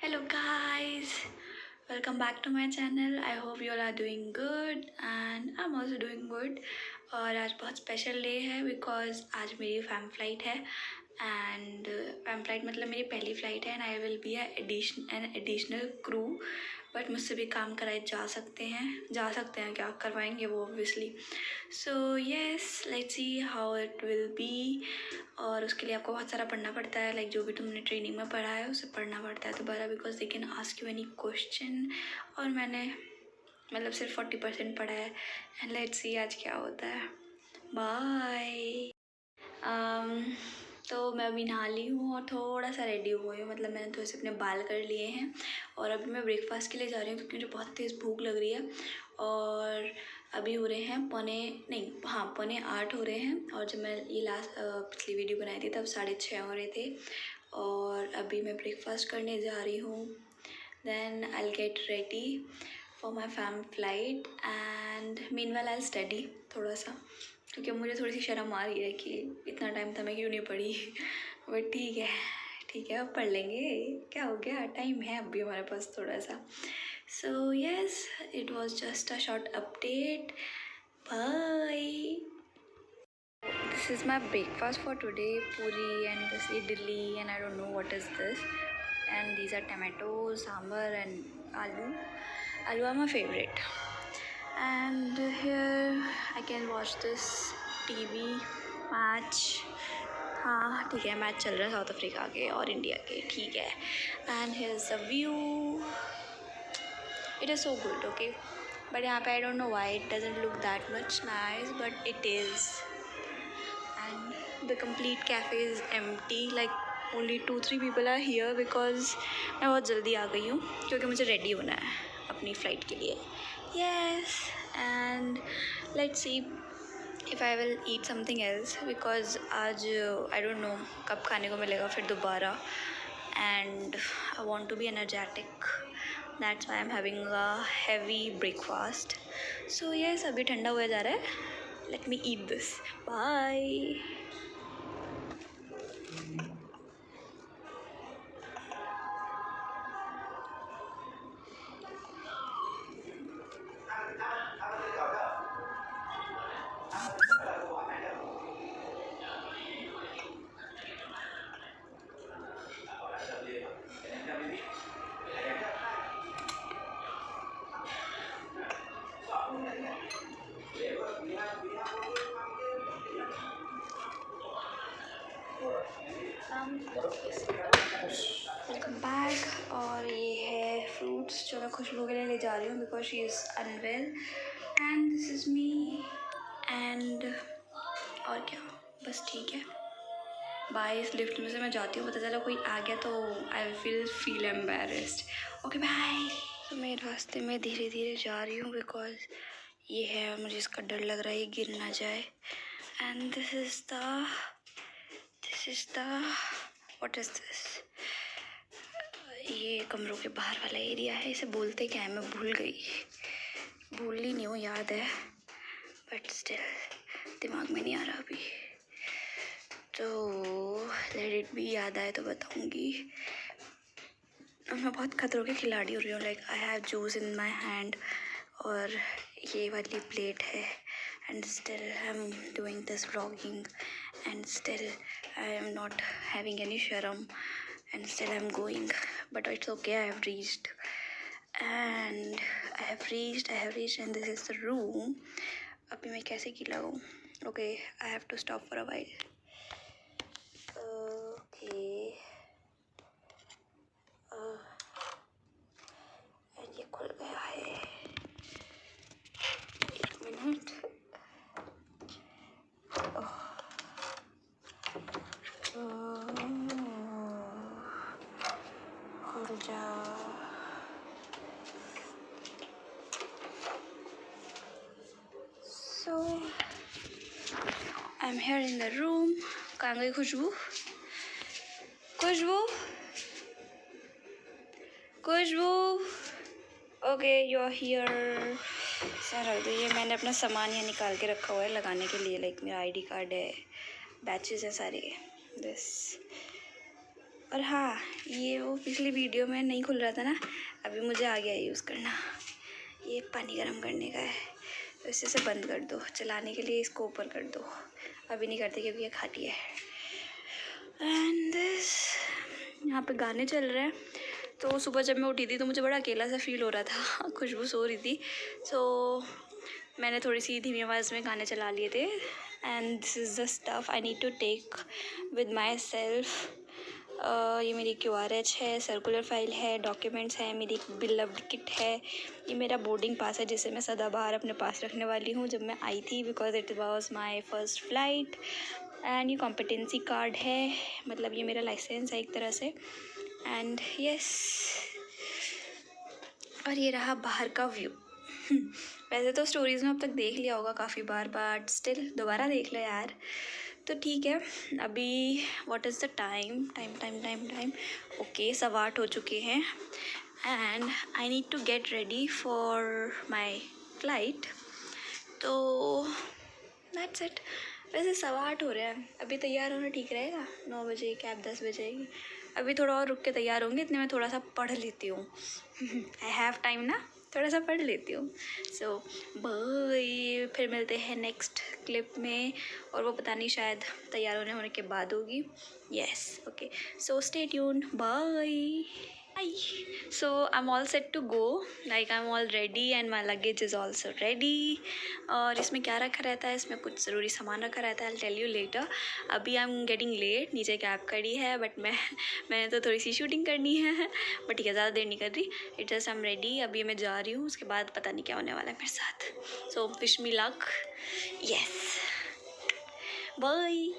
Hello guys, welcome back to my channel. I hope you all are doing good and I'm also doing good. और आज बहुत special day है because आज मेरी fam flight है and fam flight मतलब मेरी पहली फ़्लाइट है and I will be an additional crew. But मुझसे भी काम कराए जा सकते हैं क्या करवाएंगे वो obviously. So yes let's see how it will be. और उसके लिए आपको बहुत सारा पढ़ना पड़ता है. लाइक जो भी तुमने ट्रेनिंग में पढ़ा है उसे पढ़ना पड़ता है दोबारा because they can ask you any question. और मैंने मतलब सिर्फ 40% पढ़ा है एंड लेट्स सी आज क्या होता है. बाय. तो मैं अभी नहा ली हूँ और थोड़ा सा रेडी हुई हूँ. मतलब मैंने थोड़े से अपने बाल कर लिए हैं और अभी मैं ब्रेकफास्ट के लिए जा रही हूँ क्योंकि मुझे बहुत तेज़ भूख लग रही है. और अभी हो रहे हैं पौने 8 हो रहे हैं. और जब मैं ये पिछली वीडियो बनाई थी तब 6:30 हो रहे थे. और अभी मैं ब्रेकफास्ट करने जा रही हूँ. Then I will get ready for my fam flight and meanwhile I will study थोड़ा सा क्योंकि मुझे थोड़ी सी शर्म आ रही है कि इतना टाइम था मैं क्यों नहीं पढ़ी. बट ठीक है अब पढ़ लेंगे. क्या हो गया, टाइम है अभी हमारे पास थोड़ा सा. So yes it was just a short update. Bye. This is my breakfast for today, puri and this idli and I don't know what is this. And these are tomatoes, sambar and aloo. Aloo are my favorite. And here I can watch this TV match. हाँ ठीक है, match चल रहा है south Africa के और India के. ठीक है. And here is the view. It is so good. Okay but यहाँ पे I don't know why it doesn't look that much nice but it is. And the complete cafe is empty. Like only 2-3 people are here because मैं बहुत जल्दी आ गई हूँ क्योंकि मुझे ready होना है अपनी फ़्लाइट के लिए. Yes and let's see if I will eat something else because आज I don't know कब खाने को मिलेगा फिर दोबारा. And I want to be energetic. That's why I'm having a heavy breakfast. So yes अभी ठंडा हुआ जा रहा है. Let me eat this. Bye. Welcome back. और ये है फ्रूट्स जो मैं खुशबू के लिए ले जा रही हूँ because she is unwell. And this is me. And और क्या, बस ठीक है. बाय. इस लिफ्ट में से मैं जाती हूँ, पता चला कोई आ गया तो I feel embarrassed. Okay bye. तो मैं रास्ते में धीरे धीरे जा रही हूँ बिकॉज ये है, मुझे इसका डर लग रहा है ये गिर ना जाए. And this is the what is this. ये कमरों के बाहर वाला एरिया है. इसे बोलते क्या है मैं भूल ही नहीं हूँ, याद है बट स्टिल दिमाग में नहीं आ रहा अभी. तो लेट इट बी. याद आए तो बताऊँगी. मैं बहुत खतरों की खिलाड़ी हो रही हूँ. Like I have juice in my hand और ये वाली प्लेट है and still I am doing this vlogging and still I am not having any शर्म and still I'm going, but it's okay. I have reached and this is the room. अभी मैं कैसे गीला हूँ. Okay, I have to stop for a while. Okay. ये खुल गया है. एक मिनट. खुल जा. So I'm here in the room. कहाँ गई खुशबू? Okay you are here. Sir तो ये मैंने अपना सामान यहाँ निकाल के रखा हुआ है लगाने के लिए. लाइक मेरा आईडी कार्ड है, बैचेस है सारे. दिस और हाँ, ये वो पिछली वीडियो में नहीं खुल रहा था ना, अभी मुझे आ गया यूज़ करना। ये पानी गर्म करने का है, तो इसे बंद कर दो, चलाने के लिए इसको ऊपर कर दो। अभी नहीं करते क्योंकि ये खाटी है। एंड दिस, यहाँ पे गाने चल रहे हैं। तो सुबह जब मैं उठी थी तो मुझे बड़ा अकेला सा फील हो रहा था। खुशबू सो रही थी, तो मैंने थोड़ी सी धीमी आवाज़ में गाने चला लिए थे। And this is the stuff I need to take with myself. ये मेरी QRH है, सर्कुलर फाइल है, डॉक्यूमेंट्स हैं, मेरी बिलव्ड किट है, ये मेरा बोर्डिंग पास है जिसे मैं सदाबहार अपने पास रखने वाली हूँ जब मैं आई थी, because it was my first flight. And ये कॉम्पिटेंसी कार्ड है, मतलब ये मेरा लाइसेंस है एक तरह से। एंड यस, और ये रहा बाहर का व्यू। वैसे तो स्टोरीज़ में अब तक देख लिया होगा काफ़ी बार, बट स्टिल दोबारा देख लो यार। तो ठीक है, अभी what is the time okay 8:15 हो चुके हैं। And I need to get ready for my flight. तो दैट्स इट। वैसे 8:15 हो रहा है, अभी तैयार होना ठीक रहेगा। 9 बजे कैब 10 बजेगी, अभी थोड़ा और रुक के तैयार होंगे, इतने में थोड़ा सा पढ़ लेती हूँ। आई हैव टाइम ना, थोड़ा सा पढ़ लेती हूँ। सो बाय, फिर मिलते हैं नेक्स्ट क्लिप में, और वो पता नहीं शायद तैयार होने के बाद होगी। Yes okay, so stay tuned, bye. So I'm all set to go, like I'm all ready and my luggage is also ready। और इसमें क्या रखा रहता है, इसमें कुछ ज़रूरी सामान रखा रहता है, I'll tell you later। अभी I'm getting late, नीचे कैब खड़ी है, बट मैंने तो थोड़ी सी शूटिंग करनी है, बट ठीक है, ज़्यादा देर नहीं कर रही। इट जस्ट I'm ready, अभी मैं जा रही हूँ, उसके बाद पता नहीं क्या होने वाला है मेरे साथ। So wish me luck। Yes, bye।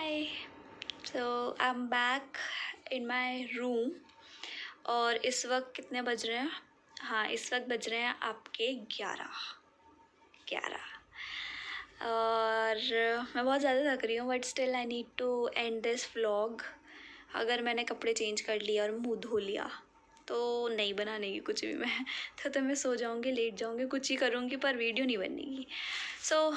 Hi, so I'm back in my room। और इस वक्त कितने बज रहे हैं? हाँ, इस वक्त बज रहे हैं आपके 11। और मैं बहुत ज़्यादा थक रही हूँ, but still I need to end this vlog. अगर मैंने कपड़े चेंज कर लिया और मुँह धो लिया तो नहीं बनानेगी कुछ भी मैं। तो मैं सो जाऊँगी, लेट जाऊँगी, कुछ ही करूँगी, पर वीडियो नहीं बनेगी। सो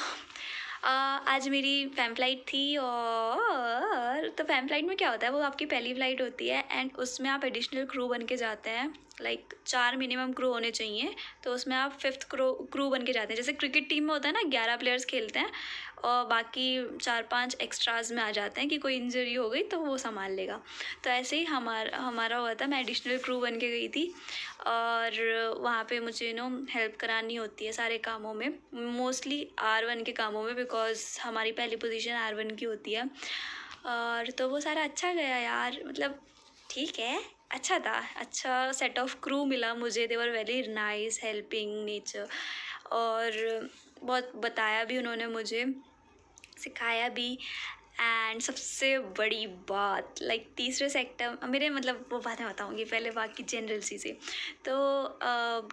आज मेरी फैम फ्लाइट थी। और तो फैम फ्लाइट में क्या होता है, वो आपकी पहली फ़्लाइट होती है, एंड उसमें आप एडिशनल क्रू बन के जाते हैं। लाइक 4 मिनिमम क्रू होने चाहिए, तो उसमें आप 5th क्रू बन के जाते हैं। जैसे क्रिकेट टीम में होता है ना, 11 प्लेयर्स खेलते हैं और बाकी 4-5 एक्स्ट्राज में आ जाते हैं कि कोई इंजरी हो गई तो वो संभाल लेगा। तो ऐसे ही हमारा हुआ था, मैं एडिशनल क्रू बन के गई थी। और वहाँ पे मुझे हेल्प करानी होती है सारे कामों में, मोस्टली R1 के कामों में, बिकॉज़ हमारी पहली पोजीशन R1 की होती है। और तो वो सारा अच्छा गया यार, मतलब ठीक है, अच्छा था, अच्छा सेट ऑफ क्रू मिला मुझे। They were very nice, helping nature, और बहुत बताया भी उन्होंने मुझे, सिखाया भी। एंड सबसे बड़ी बात, लाइक तीसरे सेक्टर मेरे, मतलब वो बातें बताऊँगी, पहले बाकी जनरल चीज़ें। तो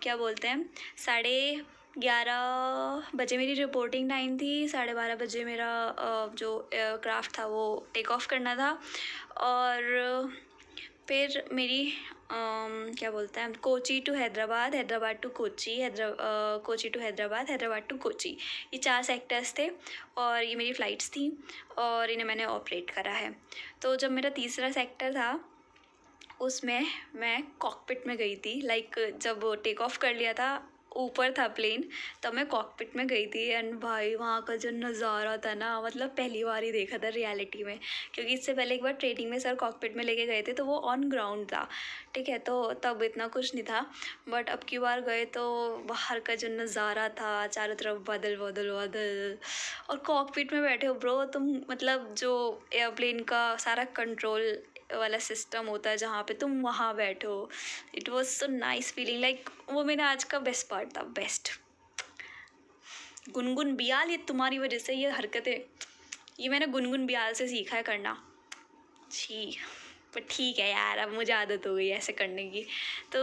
क्या बोलते हैं, 11:30 बजे मेरी रिपोर्टिंग टाइम थी, 12:30 बजे मेरा जो एयरक्राफ्ट था वो टेक ऑफ करना था। और फिर मेरी क्या बोलते हैं, Kochi to Hyderabad, Hyderabad to Kochi, Kochi to Hyderabad, Hyderabad to Kochi, ये 4 सेक्टर्स थे और ये मेरी फ़्लाइट्स थी और इन्हें मैंने ऑपरेट करा है। तो जब मेरा तीसरा सेक्टर था उसमें मैं कॉकपिट में गई थी। लाइक जब टेक ऑफ कर लिया था, ऊपर था प्लेन, तब मैं कॉकपिट में गई थी। एंड भाई वहाँ का जो नज़ारा था ना, मतलब पहली बार ही देखा था रियलिटी में, क्योंकि इससे पहले एक बार ट्रेनिंग में सर कॉकपिट में लेके गए थे तो वो ऑन ग्राउंड था, ठीक है, तो तब इतना कुछ नहीं था। बट अब की बार गए तो बाहर का जो नज़ारा था, चारों तरफ बादल बादल बादल, और कॉकपिट में बैठे हो ब्रो तुम, मतलब जो एयरप्लेन का सारा कंट्रोल वाला सिस्टम होता है जहाँ पे तुम वहाँ बैठो। It was so nice feeling, like वो मेरा आज का बेस्ट पार्ट था, बेस्ट। गुनगुन बियाल, ये तुम्हारी वजह से ये हरकतें, ये मैंने गुनगुन बियाल से सीखा है करना। छी, पर ठीक है यार, अब मुझे आदत हो गई ऐसे करने की, तो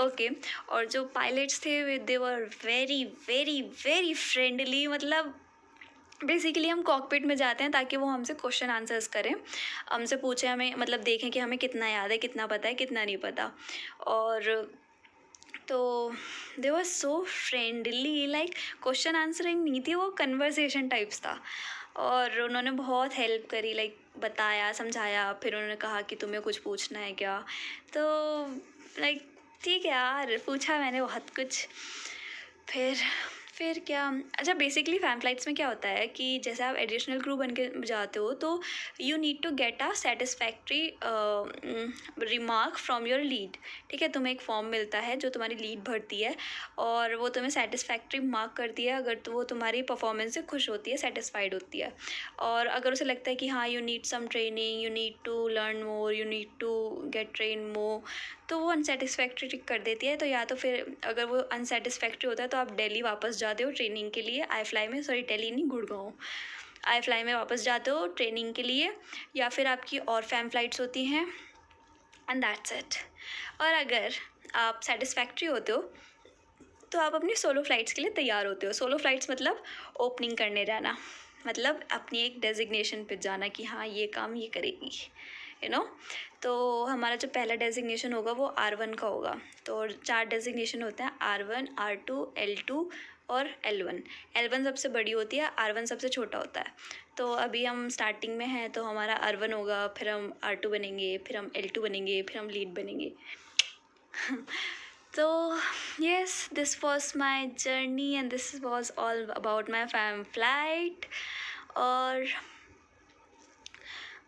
ओके। और जो पायलट्स थे they were very very very friendly. मतलब बेसिकली हम कॉकपिट में जाते हैं ताकि वो हमसे क्वेश्चन आंसर्स करें, हमसे पूछें, हमें मतलब देखें कि हमें कितना याद है, कितना पता है, कितना नहीं पता। और तो they was so friendly, like question answering नहीं थी वो, कन्वर्सेशन टाइप्स था। और उन्होंने बहुत हेल्प करी, लाइक बताया समझाया। फिर उन्होंने कहा कि तुम्हें कुछ पूछना है क्या, तो लाइक ठीक है यार, पूछा मैंने बहुत कुछ। फिर क्या, अच्छा बेसिकली फैम फ्लाइट्स में क्या होता है कि जैसे आप एडिशनल क्रू बन के जाते हो तो you need to get a satisfactory remark from your lead. ठीक है, तुम्हें एक फॉर्म मिलता है जो तुम्हारी लीड भरती है और वो तुम्हें सेटिस्फैक्ट्री मार्क करती है अगर तो वो तुम्हारी परफॉर्मेंस से खुश होती है, सेटिस्फाइड होती है। और अगर उसे लगता है कि हाँ you need some training, you need to learn more, you need to get train more, तो वो अनसेटिस्फैक्ट्री टिक कर देती है। तो या तो फिर अगर वो अनसेटिस्फैक्ट्री होता है तो आप दिल्ली वापस जाते हो ट्रेनिंग के लिए, आई फ्लाई में, सॉरी दिल्ली नहीं गुड़गांव, आई फ्लाई में वापस जाते हो ट्रेनिंग के लिए, या फिर आपकी और फैम फ्लाइट्स होती हैं, एंड दैट्स इट। और अगर आप सेटिस्फैक्ट्री होते हो तो आप अपनी सोलो फ्लाइट्स के लिए तैयार होते हो। सोलो फ्लाइट्स मतलब ओपनिंग करने जाना, मतलब अपनी एक डेजिग्नेशन पे जाना कि हाँ ये काम ये करेगी, यू नो। तो हमारा जो पहला डेजिग्नेशन होगा वो R1 का होगा। तो 4 डेजिग्नेशन होते हैं, R1, R2, L2 और L1। L1 सबसे बड़ी होती है, R1 सबसे छोटा होता है। तो अभी हम स्टार्टिंग में हैं तो हमारा R1 होगा, फिर हम R2 बनेंगे, फिर हम L2 बनेंगे, फिर हम लीड बनेंगे। तो yes, this was my journey and this was all about my fam flight।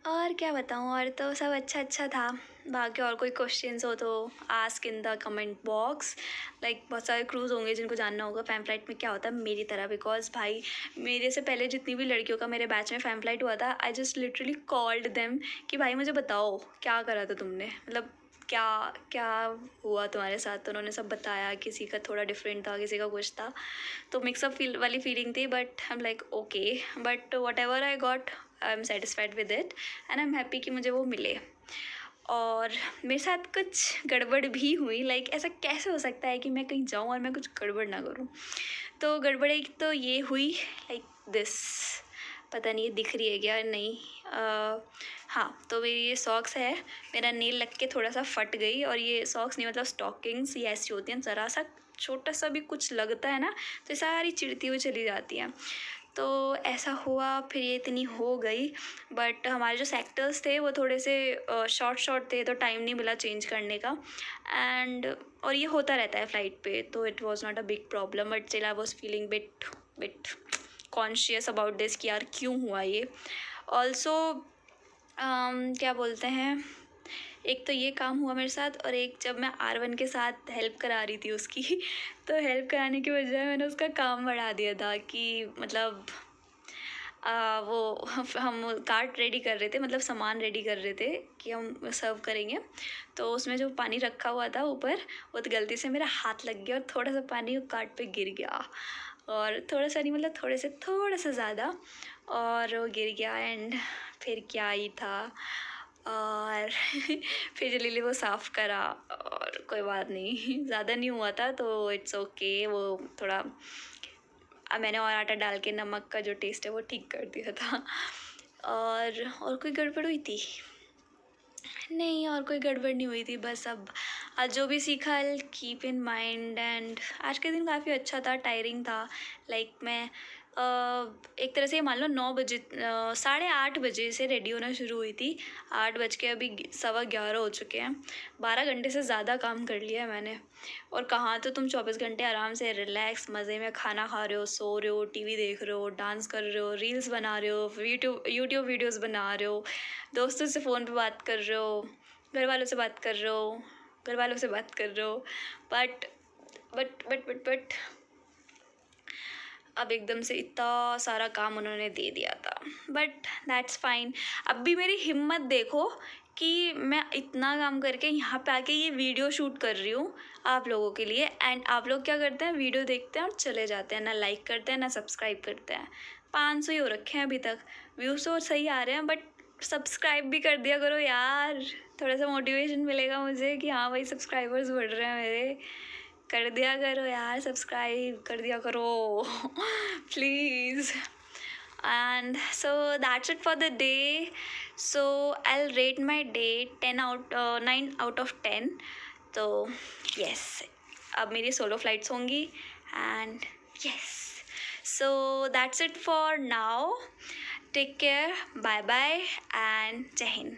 और क्या बताऊँ, और तो सब अच्छा था। बाकी और कोई क्वेश्चंस हो तो ask in the comment box. Like बहुत सारे क्रूज़ होंगे जिनको जानना होगा फैम फ्लाइट में क्या होता है मेरी तरह, बिकॉज भाई मेरे से पहले जितनी भी लड़कियों का मेरे बैच में फैम फ्लाइट हुआ था, I just literally called them कि भाई मुझे बताओ क्या करा था तुमने, मतलब क्या क्या हुआ तुम्हारे साथ। तो उन्होंने सब बताया, किसी का थोड़ा डिफरेंट था, किसी का कुछ था, तो मिक्सअप फील वाली फीलिंग थी। But I am like okay, but what ever I got I am satisfied with it and I am happy कि मुझे वो मिले। और मेरे साथ कुछ गड़बड़ भी हुई, लाइक ऐसा कैसे हो सकता है कि मैं कहीं जाऊँ और मैं कुछ गड़बड़ ना करूँ। तो गड़बड़ एक तो ये हुई, लाइक दिस, पता नहीं ये दिख रही है क्या नहीं, हाँ तो मेरी ये सॉक्स है, मेरा नेल लग के थोड़ा सा फट गई। और ये सॉक्स नहीं, मतलब स्टॉकिंग्स ये ऐसी होती हैं, ज़रा सा छोटा सा भी कुछ लगता है ना तो ये सारी चिढ़ती हुई चली जाती हैं। तो ऐसा हुआ, फिर ये इतनी हो गई। बट हमारे जो सेक्टर्स थे वो थोड़े से शॉर्ट थे, तो टाइम नहीं मिला चेंज करने का। एंड और ये होता रहता है फ़्लाइट पे, तो it was not a big problem, but still I was feeling bit conscious about this कि यार क्यों हुआ ये। ऑल्सो क्या बोलते हैं, एक तो ये काम हुआ मेरे साथ, और एक जब मैं R1 के साथ हेल्प करा रही थी उसकी तो हेल्प कराने की बजाय मैंने उसका काम बढ़ा दिया था कि मतलब वो हम कार्ट रेडी कर रहे थे, मतलब सामान रेडी कर रहे थे कि हम सर्व करेंगे। तो उसमें जो पानी रखा हुआ था ऊपर, वो तो गलती से मेरा हाथ लग गया और थोड़ा सा पानी कार्ट पे गिर गया, और थोड़ा सा नहीं मतलब थोड़ा सा ज़्यादा, और वो गिर गया। एंड फिर क्या ही था, और फिर जलीली वो साफ़ करा, और कोई बात नहीं ज़्यादा नहीं हुआ था तो इट्स ओके। वो थोड़ा मैंने और आटा डाल के नमक का जो टेस्ट है वो ठीक कर दिया था। और कोई गड़बड़ हुई थी नहीं, और कोई गड़बड़ नहीं हुई थी। बस अब आज जो भी सीखा I keep in mind. And आज के दिन काफ़ी अच्छा था, टायरिंग था। लाइक मैं एक तरह से मान लो 9 बजे 8:30 बजे से रेडी होना शुरू हुई थी, 8 बज के अभी 11:15 हो चुके हैं। 12 घंटे से ज़्यादा काम कर लिया है मैंने। और कहाँ तो तुम 24 घंटे आराम से रिलैक्स मज़े में खाना खा रहे हो, सो रहे हो, टीवी देख रहे हो, डांस कर रहे हो, रील्स बना रहे हो, यूट्यूब वीडियोज़ बना रहे हो, दोस्तों से फ़ोन पे बात कर रहे हो, घर वालों से बात कर रहे हो, घर वालों से बात कर रहे हो। बट अब एकदम से इतना सारा काम उन्होंने दे दिया था, बट दैट्स फाइन। अब भी मेरी हिम्मत देखो कि मैं इतना काम करके यहाँ पे आके ये वीडियो शूट कर रही हूँ आप लोगों के लिए। एंड आप लोग क्या करते हैं, वीडियो देखते हैं और चले जाते हैं, ना लाइक करते हैं ना सब्सक्राइब करते हैं। 500 ही हो रखे हैं अभी तक, व्यूज़ तो सही आ रहे हैं, बट सब्सक्राइब भी कर दिया करो यार, थोड़ा सा मोटिवेशन मिलेगा मुझे कि हाँ भाई सब्सक्राइबर्स बढ़ रहे हैं मेरे। कर दिया करो यार, सब्सक्राइब कर दिया करो please. And so that's it for the day. So I'll rate my day 9 out of 10. So yes, अब मेरी सोलो फ्लाइट्स होंगी and yes, so that's it for now. Take care, bye bye and जय हिंद।